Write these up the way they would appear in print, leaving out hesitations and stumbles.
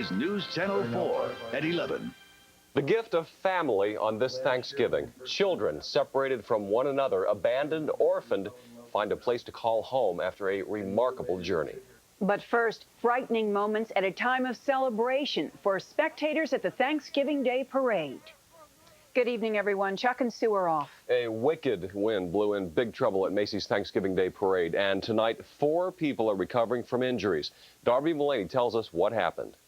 is News Channel 4 at 11. The gift of family on this Thanksgiving. Children separated from one another, abandoned, orphaned, find a place to call home after a remarkable journey. But first, frightening moments at a time of celebration for spectators at the Thanksgiving Day Parade. Good evening, everyone. Chuck and Sue are off. A wicked wind blew in big trouble at Macy's Thanksgiving Day Parade, and tonight 4 people are recovering from injuries. Darby Mullaney tells us what happened.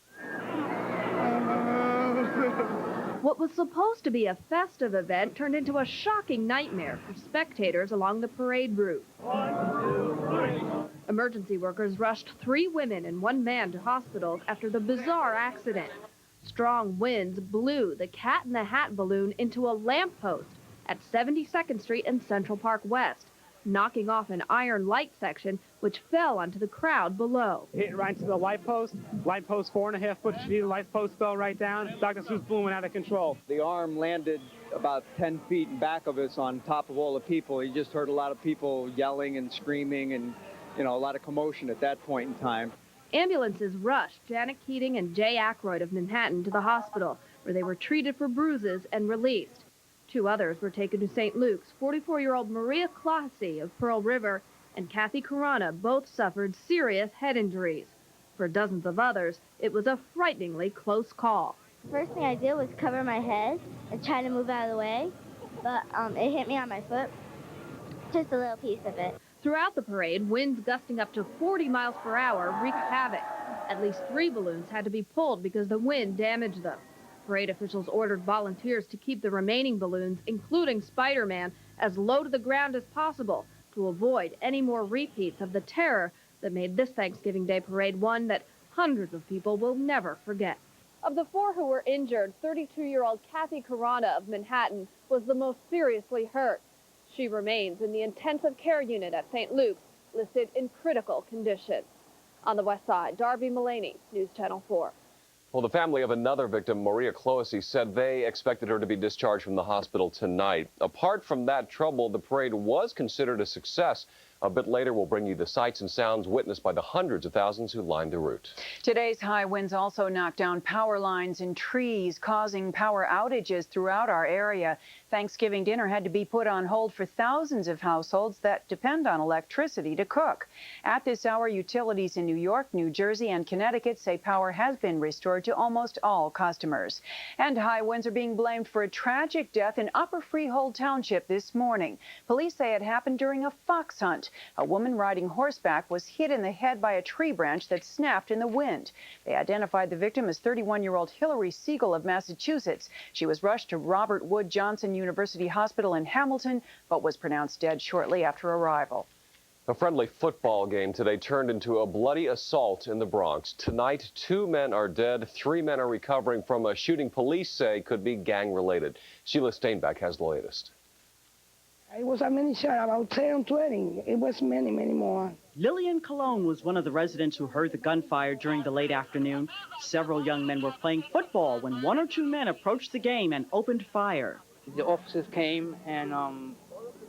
What was supposed to be a festive event turned into a shocking nightmare for spectators along the parade route. 1, 2, 3. Emergency workers rushed 3 women and 1 man to hospitals after the bizarre accident. Strong winds blew the Cat in the Hat balloon into a lamppost at 72nd Street and Central Park West, knocking off an iron light section which fell onto the crowd below. Hit right into the light post 4.5 foot sheet, light post fell right down. Dr. Seuss blew went out of control. The arm landed about 10 feet in back of us on top of all the people. You just heard a lot of people yelling and screaming and, a lot of commotion at that point in time. Ambulances rushed Janet Keating and Jay Aykroyd of Manhattan to the hospital, where they were treated for bruises and released. 2 others were taken to St. Luke's. 44-year-old Maria Classi of Pearl River and Kathy Carana both suffered serious head injuries. For dozens of others, it was a frighteningly close call. First thing I did was cover my head and try to move out of the way, but it hit me on my foot, just a little piece of it. Throughout the parade, winds gusting up to 40 miles per hour wreaked havoc. At least 3 balloons had to be pulled because the wind damaged them. Parade officials ordered volunteers to keep the remaining balloons, including Spider-Man, as low to the ground as possible to avoid any more repeats of the terror that made this Thanksgiving Day parade one that hundreds of people will never forget. Of the 4 who were injured, 32-year-old Kathy Carana of Manhattan was the most seriously hurt. She remains in the intensive care unit at St. Luke's, listed in critical condition. On the west side, Darby Mullaney, News Channel 4. Well, the family of another victim, Maria Classi, said they expected her to be discharged from the hospital tonight. Apart from that trouble, the parade was considered a success. A bit later, we'll bring you the sights and sounds witnessed by the hundreds of thousands who lined the route. Today's high winds also knocked down power lines and trees, causing power outages throughout our area. Thanksgiving dinner had to be put on hold for thousands of households that depend on electricity to cook. At this hour, utilities in New York, New Jersey, and Connecticut say power has been restored to almost all customers. And high winds are being blamed for a tragic death in Upper Freehold Township this morning. Police say it happened during a fox hunt. A woman riding horseback was hit in the head by a tree branch that snapped in the wind. They identified the victim as 31-year-old Hillary Siegel of Massachusetts. She was rushed to Robert Wood Johnson University Hospital in Hamilton, but was pronounced dead shortly after arrival. A friendly football game today turned into a bloody assault in the Bronx. Tonight, 2 men are dead, 3 men are recovering from a shooting police say could be gang-related. Sheila Steinbeck has the latest. It was a many shot, about 10, 20. It was many more. Lillian Colon was one of the residents who heard the gunfire during the late afternoon. Several young men were playing football when 1 or 2 men approached the game and opened fire. The officers came and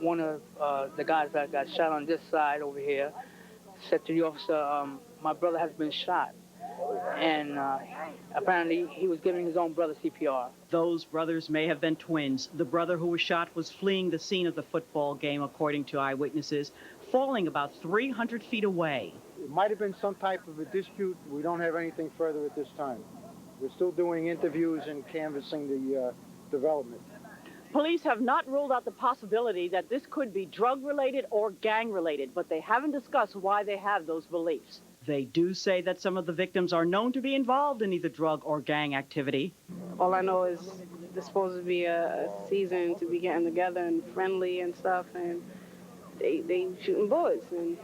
one of the guys that got shot on this side over here said to the officer, my brother has been shot. And apparently he was giving his own brother CPR. Those brothers may have been twins. The brother who was shot was fleeing the scene of the football game, according to eyewitnesses, falling about 300 feet away. It might have been some type of a dispute. We don't have anything further at this time. We're still doing interviews and canvassing the development. Police have not ruled out the possibility that this could be drug-related or gang-related, but they haven't discussed why they have those beliefs. They do say that some of the victims are known to be involved in either drug or gang activity. All I know is there's supposed to be a season to be getting together and friendly and stuff, and they shooting bullets, and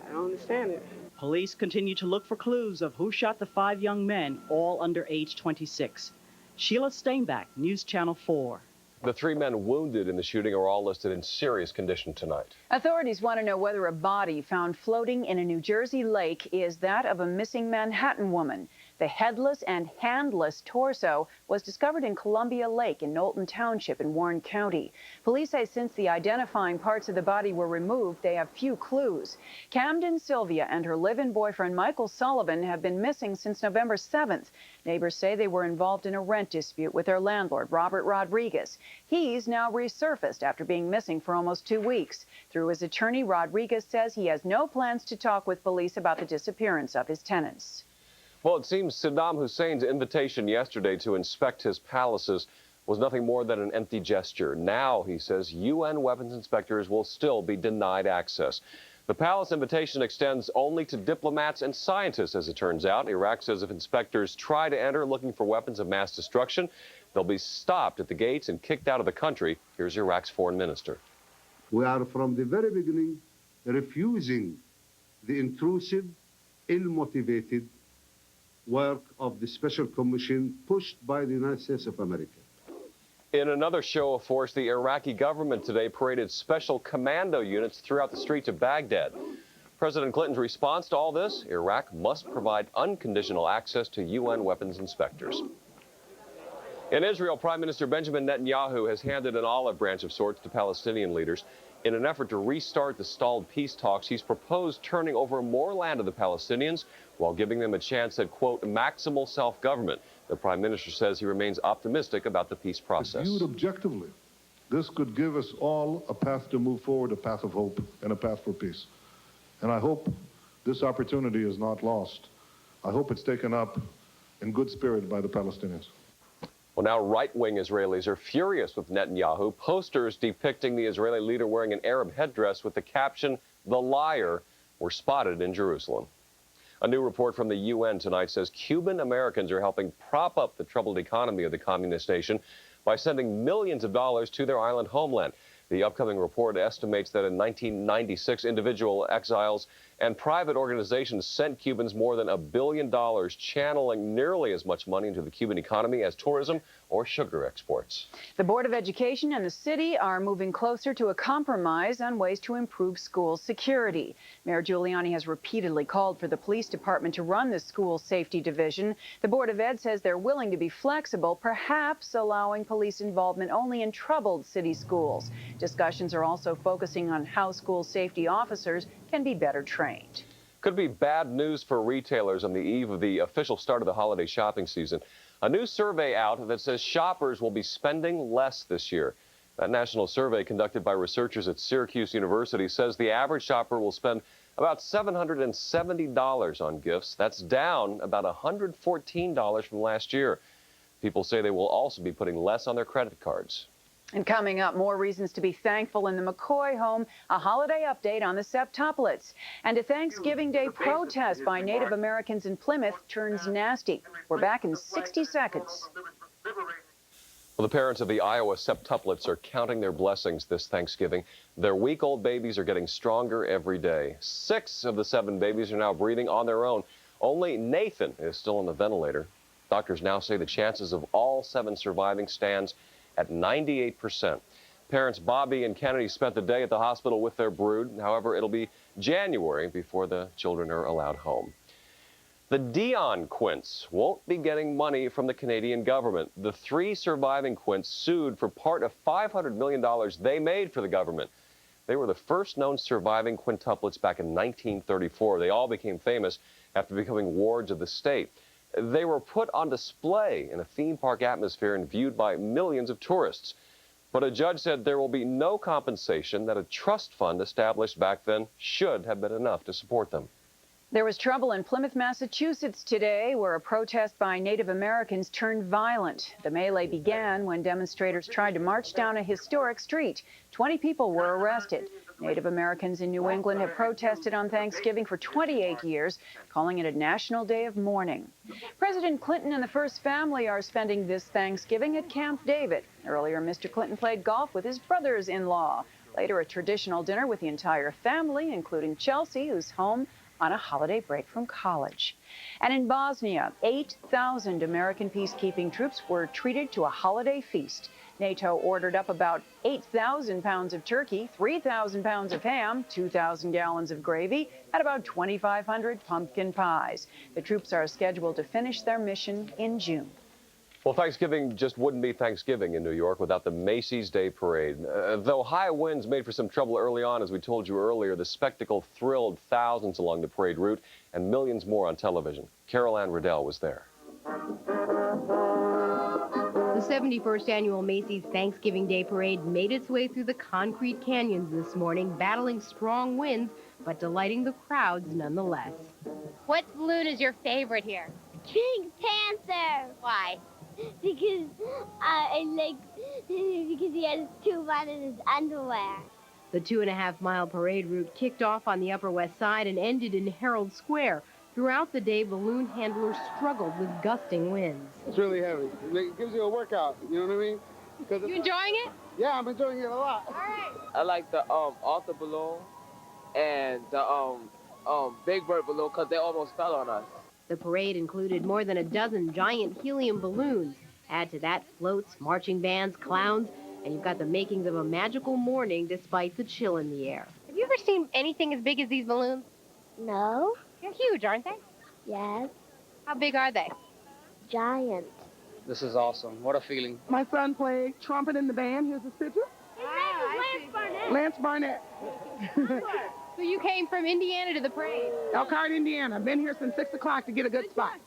I don't understand it. Police continue to look for clues of who shot the 5 young men, all under age 26. Sheila Steinbeck, News Channel 4. The 3 men wounded in the shooting are all listed in serious condition tonight. Authorities want to know whether a body found floating in a New Jersey lake is that of a missing Manhattan woman. The headless and handless torso was discovered in Columbia Lake in Knowlton Township in Warren County. Police say since the identifying parts of the body were removed, they have few clues. Camden Sylvia and her live-in boyfriend Michael Sullivan have been missing since November 7th. Neighbors say they were involved in a rent dispute with their landlord, Robert Rodriguez. He's now resurfaced after being missing for almost 2 weeks. Through his attorney, Rodriguez says he has no plans to talk with police about the disappearance of his tenants. Well, it seems Saddam Hussein's invitation yesterday to inspect his palaces was nothing more than an empty gesture. Now, he says, UN weapons inspectors will still be denied access. The palace invitation extends only to diplomats and scientists, as it turns out. Iraq says if inspectors try to enter looking for weapons of mass destruction, they'll be stopped at the gates and kicked out of the country. Here's Iraq's foreign minister. We are from the very beginning refusing the intrusive, ill-motivated work of the Special Commission pushed by the United States of America. In another show of force, the Iraqi government today paraded special commando units throughout the streets of Baghdad. President Clinton's response to all this: Iraq must provide unconditional access to UN weapons inspectors. In Israel, Prime Minister Benjamin Netanyahu has handed an olive branch of sorts to Palestinian leaders. In an effort to restart the stalled peace talks, he's proposed turning over more land to the Palestinians while giving them a chance at, quote, maximal self-government. The Prime Minister says he remains optimistic about the peace process. Viewed objectively, this could give us all a path to move forward, a path of hope and a path for peace. And I hope this opportunity is not lost. I hope it's taken up in good spirit by the Palestinians. Well, now right-wing Israelis are furious with Netanyahu. Posters depicting the Israeli leader wearing an Arab headdress with the caption, "The Liar," were spotted in Jerusalem. A new report from the UN tonight says Cuban Americans are helping prop up the troubled economy of the communist nation by sending millions of dollars to their island homeland. The upcoming report estimates that in 1996, individual exiles and private organizations sent Cubans more than $1 billion, channeling nearly as much money into the Cuban economy as tourism or sugar exports. The Board of Education and the city are moving closer to a compromise on ways to improve school security. Mayor Giuliani has repeatedly called for the police department to run the school safety division. The Board of Ed says they're willing to be flexible, perhaps allowing police involvement only in troubled city schools. Discussions are also focusing on how school safety officers can be better trained. Could be bad news for retailers on the eve of the official start of the holiday shopping season. A new survey out that says shoppers will be spending less this year. That national survey, conducted by researchers at Syracuse University, says the average shopper will spend about $770 on gifts. That's down about $114 from last year. People say they will also be putting less on their credit cards. And coming up, more reasons to be thankful in the McCoy home, a holiday update on the septuplets. And a Thanksgiving Day protest by Native Americans in Plymouth turns nasty. We're back in 60 seconds. Well, the parents of the Iowa septuplets are counting their blessings this Thanksgiving. Their week-old babies are getting stronger every day. 6 of the 7 babies are now breathing on their own. Only Nathan is still on the ventilator. Doctors now say the chances of all 7 surviving stands at 98%. Parents Bobby and Kennedy spent the day at the hospital with their brood. However, it'll be January before the children are allowed home. The Dion Quints won't be getting money from the Canadian government. The 3 surviving Quints sued for part of $500 million they made for the government. They were the first known surviving quintuplets back in 1934. They all became famous after becoming wards of the state. They were put on display in a theme park atmosphere and viewed by millions of tourists. But a judge said there will be no compensation, that a trust fund established back then should have been enough to support them. There was trouble in Plymouth, Massachusetts today, where a protest by Native Americans turned violent. The melee began when demonstrators tried to march down a historic street. 20 people were arrested. Native Americans in New England have protested on Thanksgiving for 28 years, calling it a national day of mourning. President Clinton and the First Family are spending this Thanksgiving at Camp David. Earlier, Mr. Clinton played golf with his brothers-in-law. Later, a traditional dinner with the entire family, including Chelsea, who's home on a holiday break from college. And in Bosnia, 8,000 American peacekeeping troops were treated to a holiday feast. NATO ordered up about 8,000 pounds of turkey, 3,000 pounds of ham, 2,000 gallons of gravy, and about 2,500 pumpkin pies. The troops are scheduled to finish their mission in June. Well, Thanksgiving just wouldn't be Thanksgiving in New York without the Macy's Day Parade. Though high winds made for some trouble early on, as we told you earlier, the spectacle thrilled thousands along the parade route and millions more on television. Carol Ann Riddell was there. The 71st annual Macy's Thanksgiving Day Parade made its way through the concrete canyons this morning, battling strong winds, but delighting the crowds nonetheless. What balloon is your favorite here? Pink Panther. Why? Because because he has 2 on in his underwear. The 2.5-mile parade route kicked off on the Upper West Side and ended in Herald Square. Throughout the day, balloon handlers struggled with gusting winds. It's really heavy. It gives you a workout, you know what I mean? You enjoying it? Yeah, I'm enjoying it a lot. All right. I like the Alta balloon and the Big Bird balloon because they almost fell on us. The parade included more than a dozen giant helium balloons. Add to that floats, marching bands, clowns, and you've got the makings of a magical morning despite the chill in the air. Have you ever seen anything as big as these balloons? No. They're huge, aren't they? Yes. How big are they? Giant. This is awesome. What a feeling. My son played trumpet in the band. Here's his picture. Lance Barnett. So you came from Indiana to the parade? Elkhart, Indiana. Been here since 6 o'clock to get a good spot.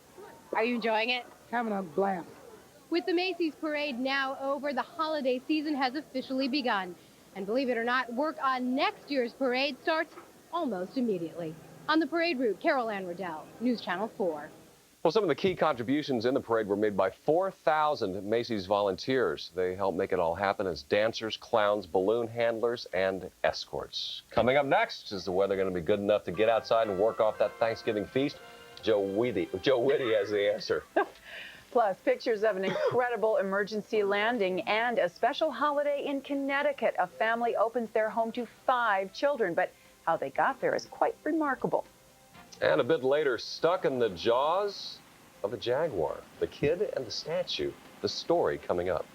Are you enjoying it? Having a blast. With the Macy's parade now over, the holiday season has officially begun. And believe it or not, work on next year's parade starts almost immediately. On the parade route, Carol Ann Riddell, News Channel 4. Well, some of the key contributions in the parade were made by 4,000 Macy's volunteers. They helped make it all happen as dancers, clowns, balloon handlers, and escorts. Coming up next, is the weather going to be good enough to get outside and work off that Thanksgiving feast? Joe Whitty has the answer. Plus, pictures of an incredible emergency landing and a special holiday in Connecticut. A family opens their home to 5 children, but how they got there is quite remarkable. And a bit later, stuck in the jaws of a jaguar. The kid and the statue. The story coming up.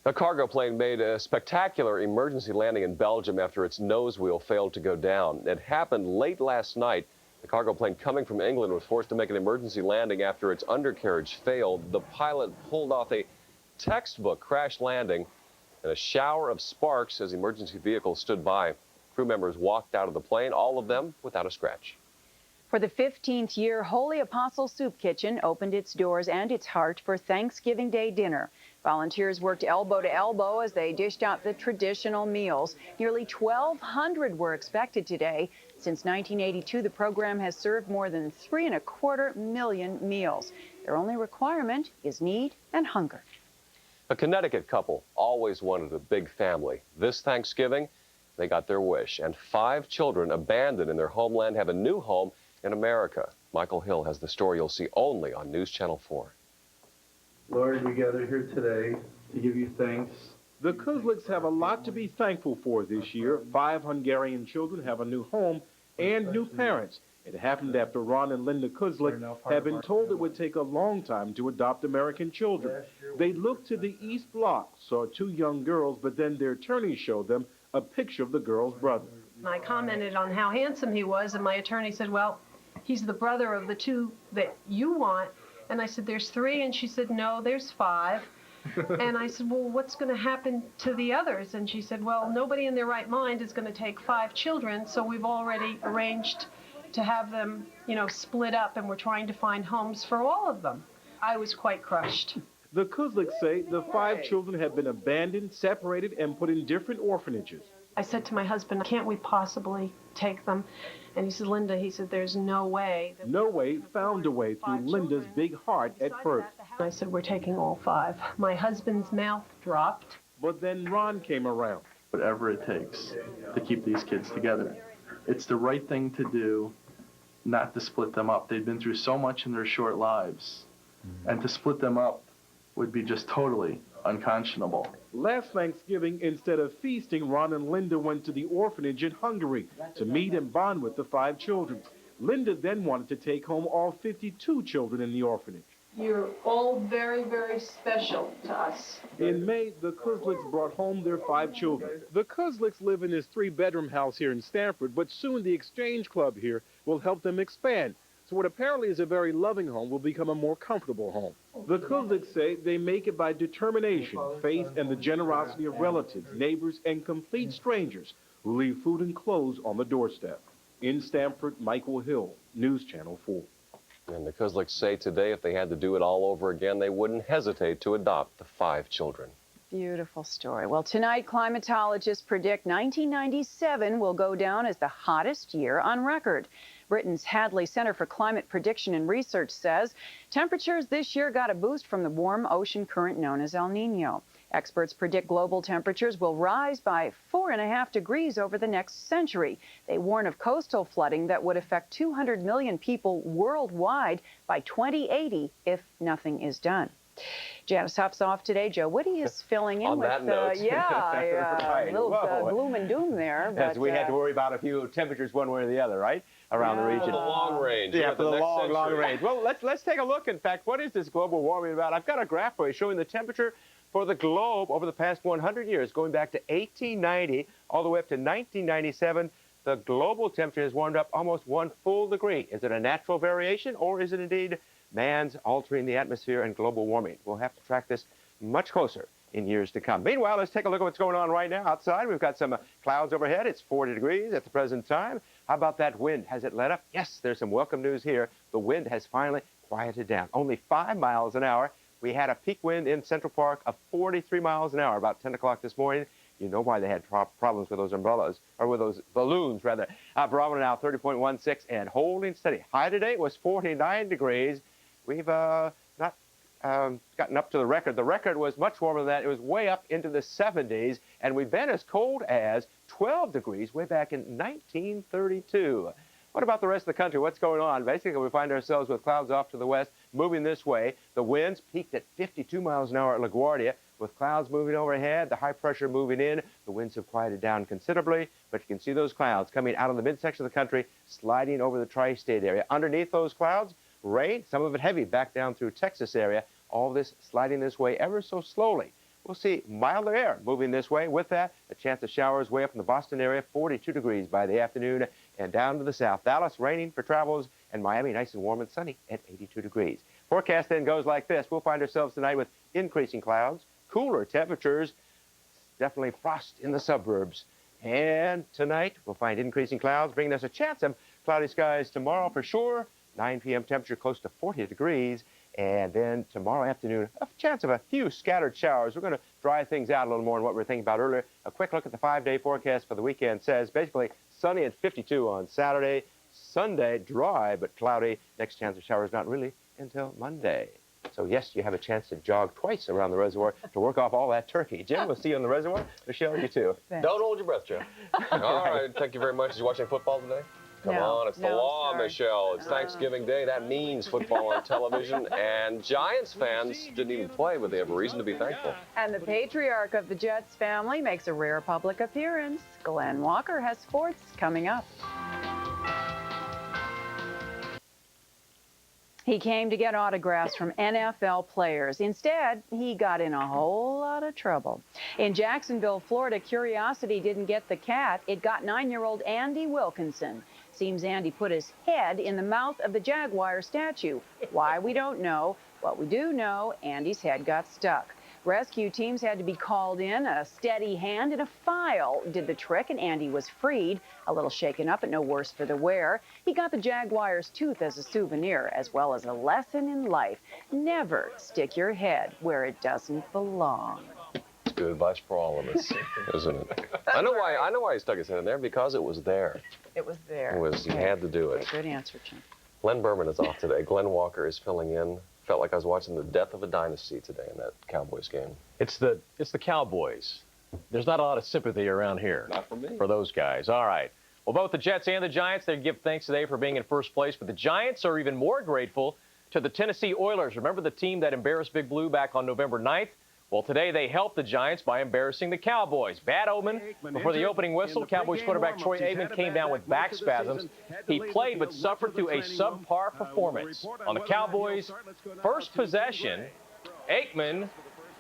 A cargo plane made a spectacular emergency landing in Belgium after its nose wheel failed to go down. It happened late last night. The cargo plane coming from England was forced to make an emergency landing after its undercarriage failed. The pilot pulled off a textbook crash landing and a shower of sparks as emergency vehicles stood by. Crew members walked out of the plane, all of them without a scratch. For the 15th year, Holy Apostle Soup Kitchen opened its doors and its heart for Thanksgiving Day dinner. Volunteers worked elbow to elbow as they dished out the traditional meals. Nearly 1,200 were expected today. Since 1982, the program has served more than 3.25 million meals. Their only requirement is need and hunger. A Connecticut couple always wanted a big family. This Thanksgiving, they got their wish, and 5 children abandoned in their homeland have a new home in America. Michael Hill has the story you'll see only on News Channel 4. Lord, we gather here today to give you thanks. The Kuzliks have a lot to be thankful for this year. 5 Hungarian children have a new home and new parents. It happened after Ron and Linda Kuzlik had been told it would take a long time to adopt American children. They looked to the East Block, saw 2 young girls, but then their attorney showed them a picture of the girl's brother. I commented on how handsome he was, and my attorney said, well, he's the brother of the 2 that you want. And I said, there's 3, and she said, no, there's 5. And I said, well, what's going to happen to the others? And she said, well, nobody in their right mind is going to take 5 children, so we've already arranged to have them, split up, and we're trying to find homes for all of them. I was quite crushed. The Kuzliks say the 5 children have been abandoned, separated, and put in different orphanages. I said to my husband, can't we possibly take them? And he said, Linda, he said, there's no way. No Way found a way through Linda's big heart at first. I said, we're taking all 5. My husband's mouth dropped. But then Ron came around. Whatever it takes to keep these kids together. It's the right thing to do, not to split them up. They've been through so much in their short lives, and to split them up would be just totally unconscionable. Last Thanksgiving, instead of feasting, Ron and Linda went to the orphanage in Hungary to meet and bond with the 5 children. Linda then wanted to take home all 52 children in the orphanage. You're all very, very special to us. In May, the Kuzlicks brought home their 5 children. The Kuzlicks live in this 3-bedroom house here in Stamford, but soon the Exchange Club here will help them expand. So what apparently is a very loving home will become a more comfortable home. The Kuzlicks say they make it by determination, faith, and the generosity of relatives, neighbors, and complete strangers who leave food and clothes on the doorstep. In Stamford, Michael Hill, News Channel 4. And the Kuzlicks say today if they had to do it all over again, they wouldn't hesitate to adopt the 5 children. Beautiful story. Well, tonight, climatologists predict 1997 will go down as the hottest year on record. Britain's Hadley Center for Climate Prediction and Research says temperatures this year got a boost from the warm ocean current known as El Nino. Experts predict global temperatures will rise by 4.5 degrees over the next century. They warn of coastal flooding that would affect 200 million people worldwide by 2080 if nothing is done. Janice Huff's off today. Joe Woody is filling in On with, that note. a little gloom and doom there. Yes, we had to worry about a few temperatures one way or the other, right? Around the region. The long range. Yeah, for the long century. range. Well, let's take a look. In fact, what is this global warming about? I've got a graph for you showing the temperature for the globe over the past 100 years, going back to 1890 all the way up to 1997. The global temperature has warmed up almost 1 full degree. Is it a natural variation, or is it indeed man's altering the atmosphere and global warming? We'll have to track this much closer in years to come. Meanwhile, let's take a look at what's going on right now outside. We've got some clouds overhead. It's 40 degrees at the present time. How about that wind? Has it let up? Yes, there's some welcome news here. The wind has finally quieted down. Only 5 miles an hour. We had a peak wind in Central Park of 43 miles an hour about 10 o'clock this morning. You know why they had problems with those umbrellas, or with those balloons, rather. Barometer now 30.16 and holding steady. High today was 49 degrees. We've not gotten up to the record. The record was much warmer than that. It was way up into the 70s, and we've been as cold as 12 degrees way back in 1932. What about the rest of the country? What's going on? Basically, we find ourselves with clouds off to the west, moving this way. The winds peaked at 52 miles an hour at LaGuardia, with clouds moving overhead, the high pressure moving in. The winds have quieted down considerably, but you can see those clouds coming out of the midsection of the country, sliding over the tri-state area. Underneath those clouds, rain, some of it heavy, back down through Texas area. All this sliding this way ever so slowly. We'll see milder air moving this way. With that, a chance of showers way up in the Boston area, 42 degrees by the afternoon, and down to the south. Dallas, raining for travels, and Miami, nice and warm and sunny at 82 degrees. Forecast then goes like this. We'll find ourselves tonight with increasing clouds, cooler temperatures, definitely frost in the suburbs. And tonight, we'll find increasing clouds, bringing us a chance of cloudy skies tomorrow for sure. 9 p.m. temperature close to 40 degrees. And then tomorrow afternoon, a chance of a few scattered showers. We're going to dry things out a little more than what we were thinking about earlier. A quick look at the 5-day forecast for the weekend says basically sunny at 52 on Saturday. Sunday, dry but cloudy. Next chance of showers not really until Monday. So, yes, you have a chance to jog twice around the reservoir to work off all that turkey. Jim, we'll see you on the reservoir. Michelle, you too. Thanks. Don't hold your breath, Jim. All right, thank you very much. Is you watching football today? Come on, it's the law, Michelle. It's Thanksgiving Day. That means football on television. And Giants fans didn't even play, but they have a reason to be thankful. And the patriarch of the Jets family makes a rare public appearance. Glenn Walker has sports coming up. He came to get autographs from NFL players. Instead, he got in a whole lot of trouble. In Jacksonville, Florida, curiosity didn't get the cat. It got 9-year-old Andy Wilkinson. Seems Andy put his head in the mouth of the Jaguar statue. Why, we don't know. What we do know, Andy's head got stuck. Rescue teams had to be called in. A steady hand and a file did the trick, and Andy was freed. A little shaken up, but no worse for the wear. He got the Jaguar's tooth as a souvenir, as well as a lesson in life. Never stick your head where it doesn't belong. good advice for all of us, isn't it? I know why he stuck his head in there, because it was there. It was there. He had to do it. Good answer, Jim. Glenn Berman is off today. Glenn Walker is filling in. Felt like I was watching the death of a dynasty today in that Cowboys game. It's the Cowboys. There's not a lot of sympathy around here. Not for me. For those guys. All right. Well, both the Jets and the Giants, they give thanks today for being in first place, but the Giants are even more grateful to the Tennessee Oilers. Remember the team that embarrassed Big Blue back on November 9th? Well, today they helped the Giants by embarrassing the Cowboys. Bad omen. Before the opening whistle, Cowboys quarterback Troy Aikman came down with back spasms. He played but suffered through a subpar performance. On the Cowboys' first possession, Aikman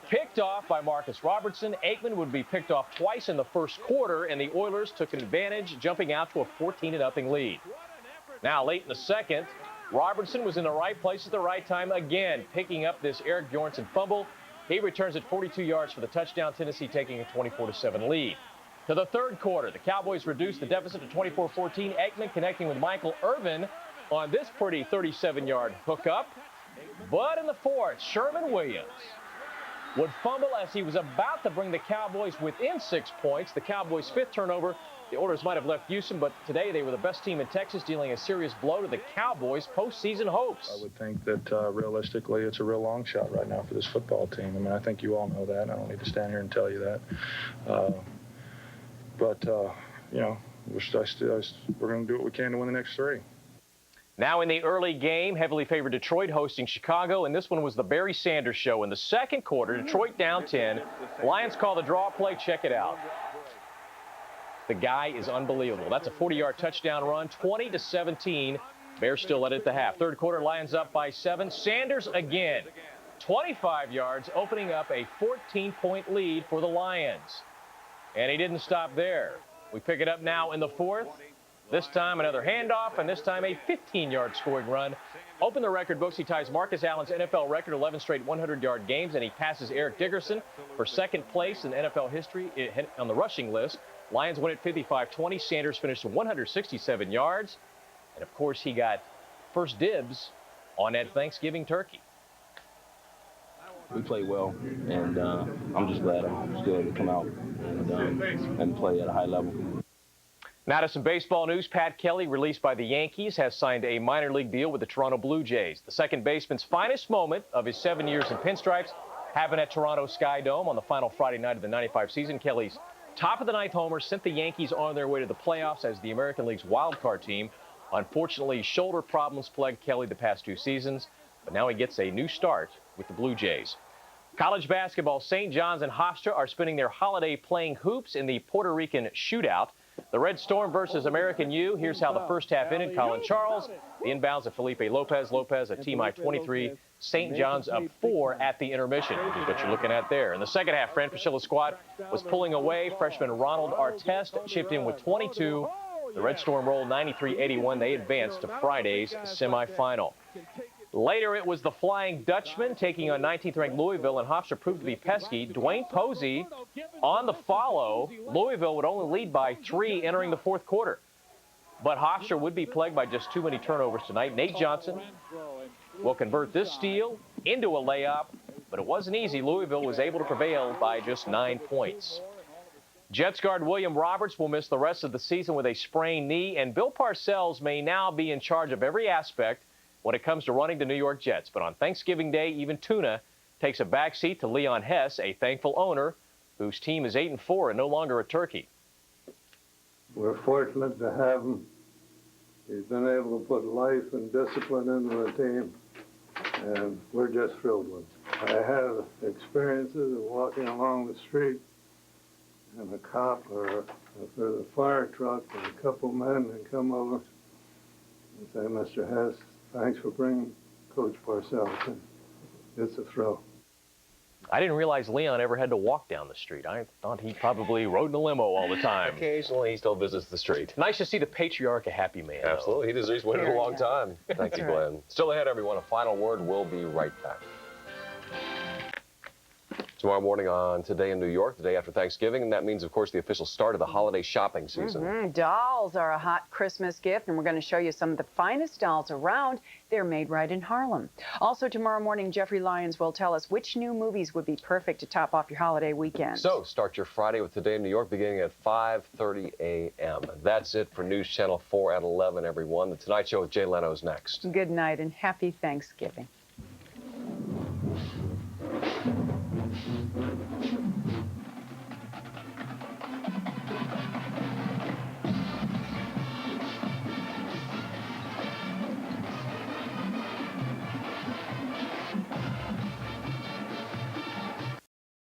picked off by Marcus Robertson. Aikman would be picked off twice in the first quarter, and the Oilers took advantage, jumping out to a 14-0 lead. Now, late in the second, Robertson was in the right place at the right time again, picking up this Eric Bjornsson fumble. He returns at 42 yards for the touchdown, Tennessee taking a 24-7 lead. To the third quarter, the Cowboys reduced the deficit to 24-14. Aikman connecting with Michael Irvin on this pretty 37-yard hookup. But in the fourth, Sherman Williams would fumble as he was about to bring the Cowboys within 6 points. The Cowboys' fifth turnover. The Oilers might have left Houston, but today they were the best team in Texas, dealing a serious blow to the Cowboys' postseason hopes. I would think that realistically it's a real long shot right now for this football team. I mean, I think you all know that. I don't need to stand here and tell you that. You know, we're going to do what we can to win the next three. Now in the early game, heavily favored Detroit hosting Chicago, and this one was the Barry Sanders show. In the second quarter, Detroit down 10. Lions call the draw play. Check it out. The guy is unbelievable. That's a 40-yard touchdown run, 20-17. Bears still led it at the half. Third quarter, Lions up by 7. Sanders again, 25 yards, opening up a 14-point lead for the Lions. And he didn't stop there. We pick it up now in the fourth. This time another handoff, and this time a 15-yard scoring run. Open the record books. He ties Marcus Allen's NFL record, 11 straight 100-yard games, and he passes Eric Dickerson for second place in NFL history on the rushing list. Lions win at 55-20. Sanders finished 167 yards. And, of course, he got first dibs on that Thanksgiving turkey. We played well, and I'm just glad I'm still able to come out and play at a high level. Now to some baseball news. Pat Kelly, released by the Yankees, has signed a minor league deal with the Toronto Blue Jays. The second baseman's finest moment of his 7 years in pinstripes happened at Toronto Sky Dome on the final Friday night of the '95 season. Kelly's top of the ninth homer sent the Yankees on their way to the playoffs as the American League's wild card team. Unfortunately, shoulder problems plagued Kelly the past 2 seasons, but now he gets a new start with the Blue Jays. College basketball, St. John's and Hofstra are spending their holiday playing hoops in the Puerto Rican shootout. The Red Storm versus American U. Here's how the first half ended. Colin Charles, the inbounds of Felipe Lopez. Lopez, a T-My 23. St. John's up 4 at the intermission, which is what you're looking at there. In the second half, Fran Fraschil's squad was pulling away. Freshman Ronald Artest chipped in with 22. The Red Storm rolled 93-81. They advanced to Friday's semifinal. Later, it was the Flying Dutchman taking on 19th-ranked Louisville, and Hofstra proved to be pesky. Dwayne Posey on the follow. Louisville would only lead by 3 entering the fourth quarter. But Hofstra would be plagued by just too many turnovers tonight. Nate Johnson will convert this steal into a layup, but it wasn't easy. Louisville was able to prevail by just 9 points. Jets guard William Roberts will miss the rest of the season with a sprained knee, and Bill Parcells may now be in charge of every aspect when it comes to running the New York Jets. But on Thanksgiving Day, even tuna takes a backseat to Leon Hess, a thankful owner whose team is 8-4 and no longer a turkey. We're fortunate to have him. He's been able to put life and discipline into the team, and we're just thrilled with him. I have experiences of walking along the street and a cop or if there's a fire truck and a couple men that come over and say, Mr. Hess, thanks for bringing Coach Parcells in. It's a thrill. I didn't realize Leon ever had to walk down the street. I thought he probably rode in a limo all the time. Occasionally, he still visits the street. Nice to see the patriarch a happy man. Absolutely. He deserves waited a long time. Thank you, Glenn. Still ahead, everyone. A final word. We'll be right back. Tomorrow morning on Today in New York, the day after Thanksgiving, and that means, of course, the official start of the holiday shopping season. Dolls are a hot Christmas gift, and we're going to show you some of the finest dolls around. They're made right in Harlem. Also tomorrow morning, Jeffrey Lyons will tell us which new movies would be perfect to top off your holiday weekend. So start your Friday with Today in New York beginning at 5:30 a.m. That's it for News Channel 4 at 11, everyone. The Tonight Show with Jay Leno is next. Good night and happy Thanksgiving.